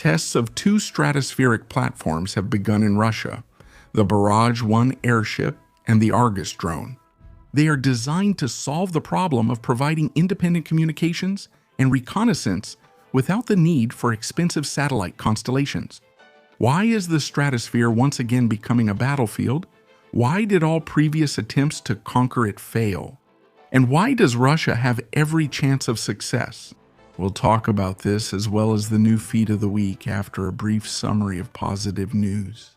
Tests of two stratospheric platforms have begun in Russia, the Barrage-1 airship and the Argus drone. They are designed to solve the problem of providing independent communications and reconnaissance without the need for expensive satellite constellations. Why is the stratosphere once again becoming a battlefield? Why did all previous attempts to conquer it fail? And why does Russia have every chance of success? We'll talk about this as well as the new feat of the week after a brief summary of positive news.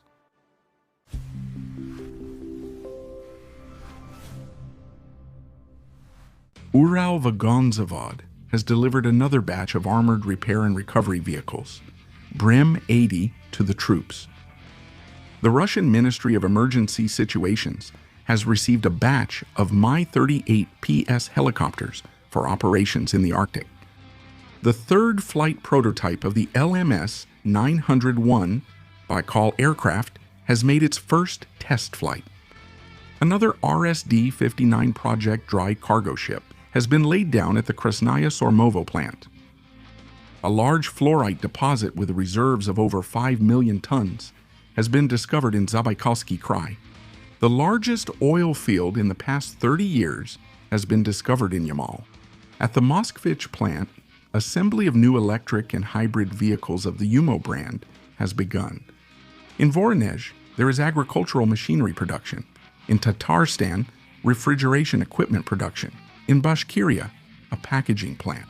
Ural-Vagonzavod has delivered another batch of armored repair and recovery vehicles, Brem-80, to the troops. The Russian Ministry of Emergency Situations has received a batch of Mi-38 PS helicopters for operations in the Arctic. The third flight prototype of the LMS-901 Baikal aircraft has made its first test flight. Another RSD-59 project dry cargo ship has been laid down at the Krasnaya Sormovo plant. A large fluorite deposit with reserves of over 5 million tons has been discovered in Zabaikalsky Krai. The largest oil field in the past 30 years has been discovered in Yamal. At the Moskvich plant, assembly of new electric and hybrid vehicles of the Umo brand has begun. In Voronezh, there is agricultural machinery production. In Tatarstan, refrigeration equipment production. In Bashkiria, a packaging plant.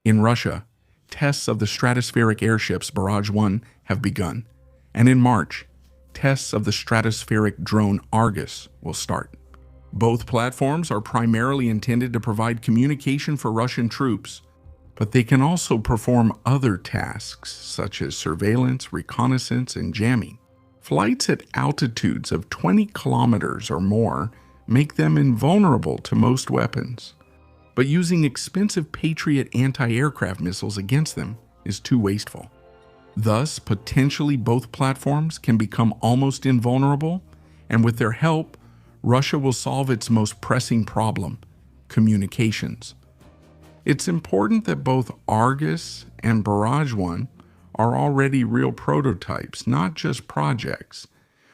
In Russia, tests of the stratospheric airships Barrage-1 have begun, and in March, tests of the stratospheric drone Argus will start. Both platforms are primarily intended to provide communication for Russian troops, but they can also perform other tasks such as surveillance, reconnaissance, and jamming. Flights at altitudes of 20 kilometers or more make them invulnerable to most weapons, but using expensive Patriot anti-aircraft missiles against them is too wasteful. Thus, potentially both platforms can become almost invulnerable, and with their help, Russia will solve its most pressing problem, communications. It's important that both Argus and Barrage-1 are already real prototypes, not just projects,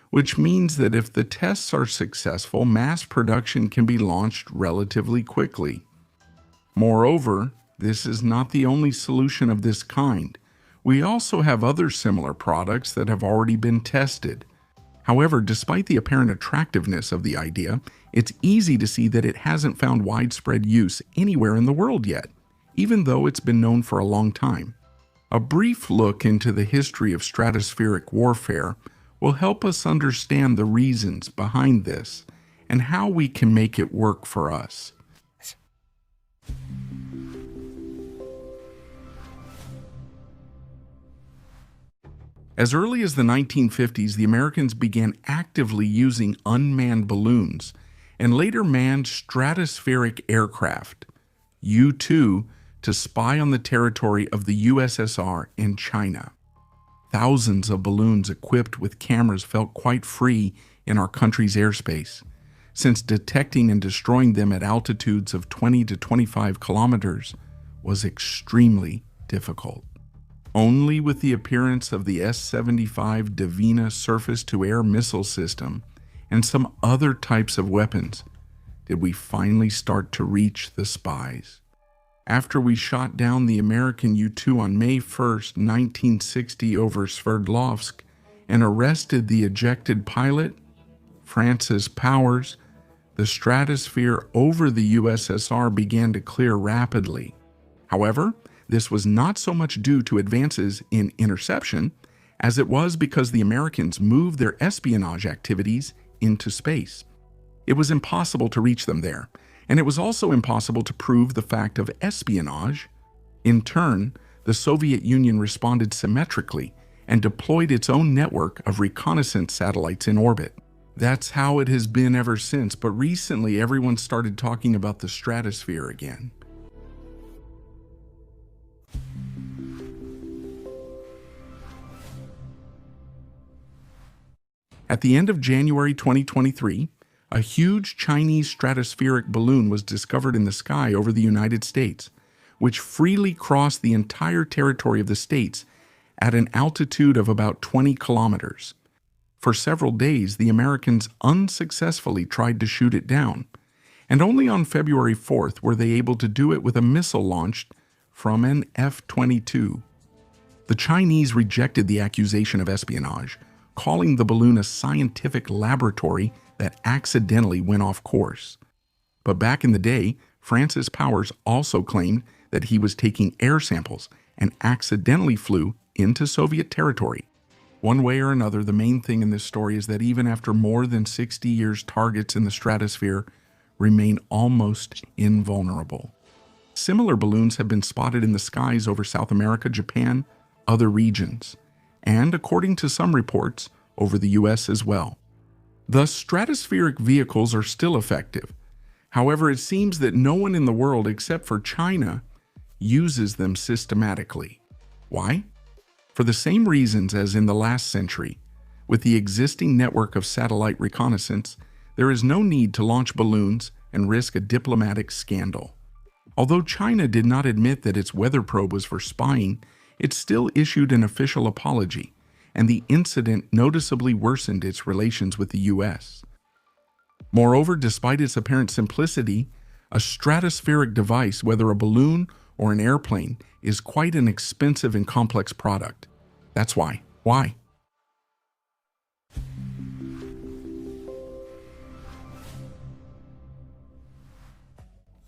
which means that if the tests are successful, mass production can be launched relatively quickly. Moreover, this is not the only solution of this kind. We also have other similar products that have already been tested. However, despite the apparent attractiveness of the idea, it's easy to see that it hasn't found widespread use anywhere in the world yet, even though it's been known for a long time. A brief look into the history of stratospheric warfare will help us understand the reasons behind this and how we can make it work for us. As early as the 1950s, the Americans began actively using unmanned balloons and later manned stratospheric aircraft, U-2, to spy on the territory of the USSR and China. Thousands of balloons equipped with cameras felt quite free in our country's airspace, since detecting and destroying them at altitudes of 20 to 25 kilometers was extremely difficult. Only with the appearance of the S-75 Davina surface-to-air missile system and some other types of weapons did we finally start to reach the spies. After we shot down the American U-2 on May 1, 1960 over Sverdlovsk and arrested the ejected pilot, Francis Powers, the stratosphere over the USSR began to clear rapidly. However, this was not so much due to advances in interception as it was because the Americans moved their espionage activities into space. It was impossible to reach them there, and it was also impossible to prove the fact of espionage. In turn, the Soviet Union responded symmetrically and deployed its own network of reconnaissance satellites in orbit. That's how it has been ever since, but recently everyone started talking about the stratosphere again. At the end of January 2023, A huge Chinese stratospheric balloon was discovered in the sky over the United States, which freely crossed the entire territory of the states at an altitude of about 20 kilometers. For several days, the Americans unsuccessfully tried to shoot it down, and only on February 4th were they able to do it with a missile launched from an F-22. The Chinese rejected the accusation of espionage, calling the balloon a scientific laboratory that accidentally went off course. But back in the day, Francis Powers also claimed that he was taking air samples and accidentally flew into Soviet territory. One way or another, the main thing in this story is that even after more than 60 years, targets in the stratosphere remain almost invulnerable. Similar balloons have been spotted in the skies over South America, Japan, other regions, and according to some reports, over the US as well. Thus, stratospheric vehicles are still effective. However, it seems that no one in the world except for China uses them systematically. Why? For the same reasons as in the last century. With the existing network of satellite reconnaissance, there is no need to launch balloons and risk a diplomatic scandal. Although China did not admit that its weather probe was for spying, it still issued an official apology, and the incident noticeably worsened its relations with the US. Moreover, despite its apparent simplicity, a stratospheric device, whether a balloon or an airplane, is quite an expensive and complex product. That's why. Why?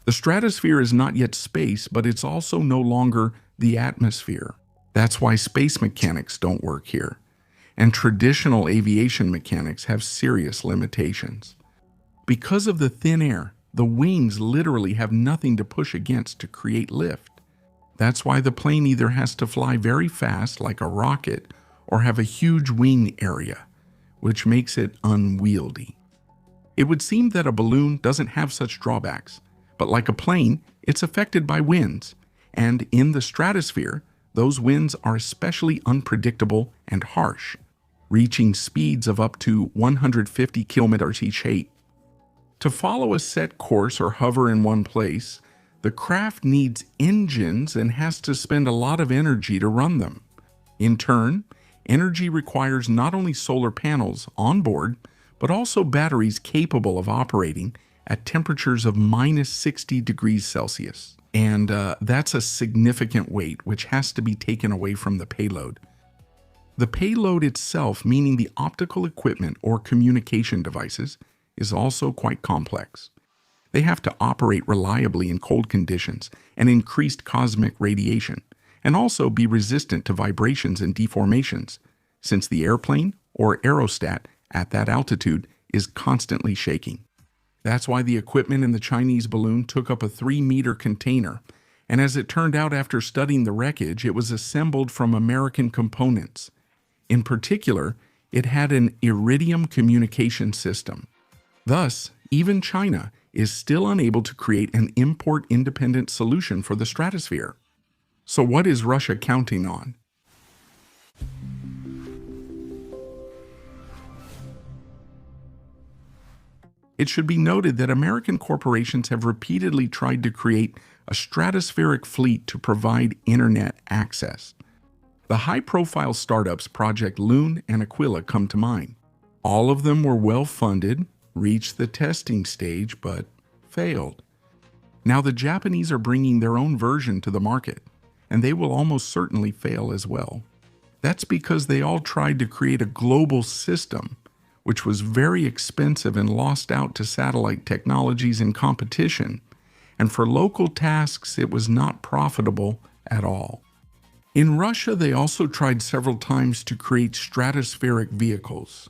The stratosphere is not yet space, but it's also no longer the atmosphere. That's why space mechanics don't work here, and traditional aviation mechanics have serious limitations. Because of the thin air, the wings literally have nothing to push against to create lift. That's why the plane either has to fly very fast like a rocket or have a huge wing area, which makes it unwieldy. It would seem that a balloon doesn't have such drawbacks, but like a plane, it's affected by winds, and in the stratosphere, those winds are especially unpredictable and harsh, reaching speeds of up to 150 kilometers each. To follow a set course or hover in one place, the craft needs engines and has to spend a lot of energy to run them. In turn, energy requires not only solar panels on board, but also batteries capable of operating at temperatures of minus 60 degrees Celsius. And that's a significant weight which has to be taken away from the payload. The payload itself, meaning the optical equipment or communication devices, is also quite complex. They have to operate reliably in cold conditions and increased cosmic radiation, and also be resistant to vibrations and deformations, since the airplane or aerostat at that altitude is constantly shaking. That's why the equipment in the Chinese balloon took up a 3-meter container, and as it turned out after studying the wreckage, it was assembled from American components. In particular, it had an iridium communication system. Thus, even China is still unable to create an import-independent solution for the stratosphere. So what is Russia counting on? It should be noted that American corporations have repeatedly tried to create a stratospheric fleet to provide internet access. The high-profile startups Project Loon and Aquila come to mind. All of them were well-funded, reached the testing stage, but failed. Now the Japanese are bringing their own version to the market, and they will almost certainly fail as well. That's because they all tried to create a global system, which was very expensive and lost out to satellite technologies in competition, and for local tasks it was not profitable at all. In Russia, they also tried several times to create stratospheric vehicles.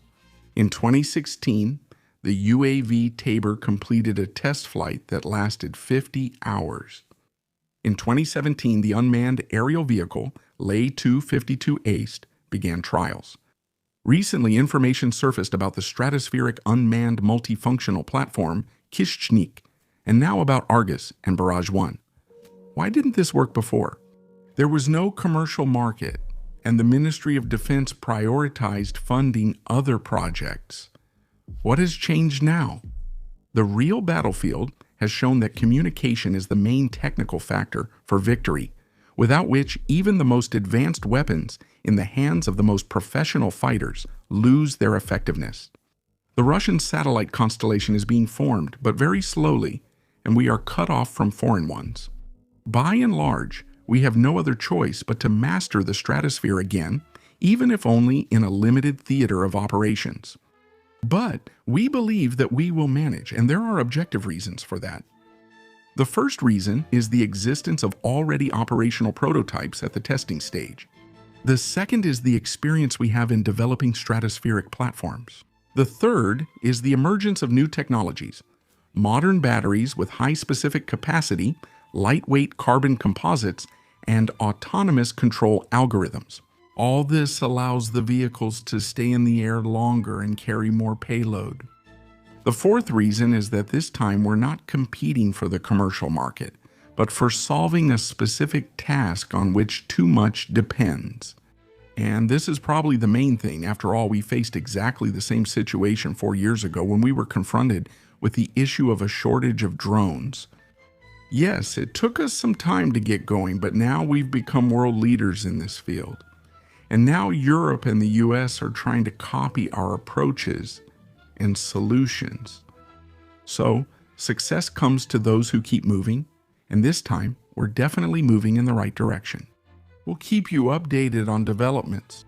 In 2016, the UAV Tabor completed a test flight that lasted 50 hours. In 2017, the unmanned aerial vehicle Lei-252 ACE began trials. Recently, information surfaced about the stratospheric unmanned multifunctional platform Kishchnik, and now about Argus and Barrage-1. Why didn't this work before? There was no commercial market, and the Ministry of Defense prioritized funding other projects. What has changed now? The real battlefield has shown that communication is the main technical factor for victory, without which even the most advanced weapons in the hands of the most professional fighters lose their effectiveness. The Russian satellite constellation is being formed, but very slowly, and we are cut off from foreign ones. By and large, we have no other choice but to master the stratosphere again, even if only in a limited theater of operations. But we believe that we will manage, and there are objective reasons for that. The first reason is the existence of already operational prototypes at the testing stage. The second is the experience we have in developing stratospheric platforms. The third is the emergence of new technologies, modern batteries with high specific capacity, lightweight carbon composites, and autonomous control algorithms. All this allows the vehicles to stay in the air longer and carry more payload. The fourth reason is that this time we're not competing for the commercial market, but for solving a specific task on which too much depends. And this is probably the main thing. After all, we faced exactly the same situation 4 years ago when we were confronted with the issue of a shortage of drones. Yes, it took us some time to get going, but now we've become world leaders in this field. And now Europe and the US are trying to copy our approaches and solutions. So, success comes to those who keep moving, and this time, we're definitely moving in the right direction. We'll keep you updated on developments.